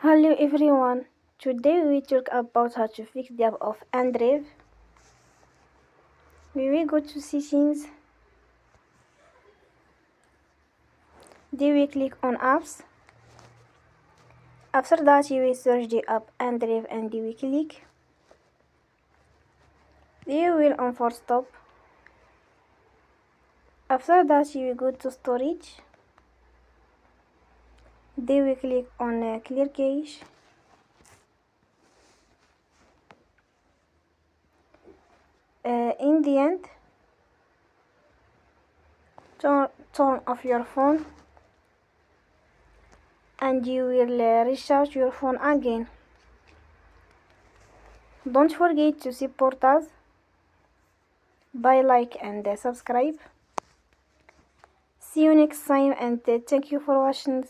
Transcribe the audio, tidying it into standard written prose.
Hello everyone, today we talk about how to fix the app of inDrive. We will go to settings, then we click on apps. After that you will search the app inDrive and then we click. Then you will on force stop. After that you will go to storage. Then we click on clear cache. In the end, turn off your phone and you will restart your phone again. Don't forget to support us by like and subscribe. See you next time and thank you for watching.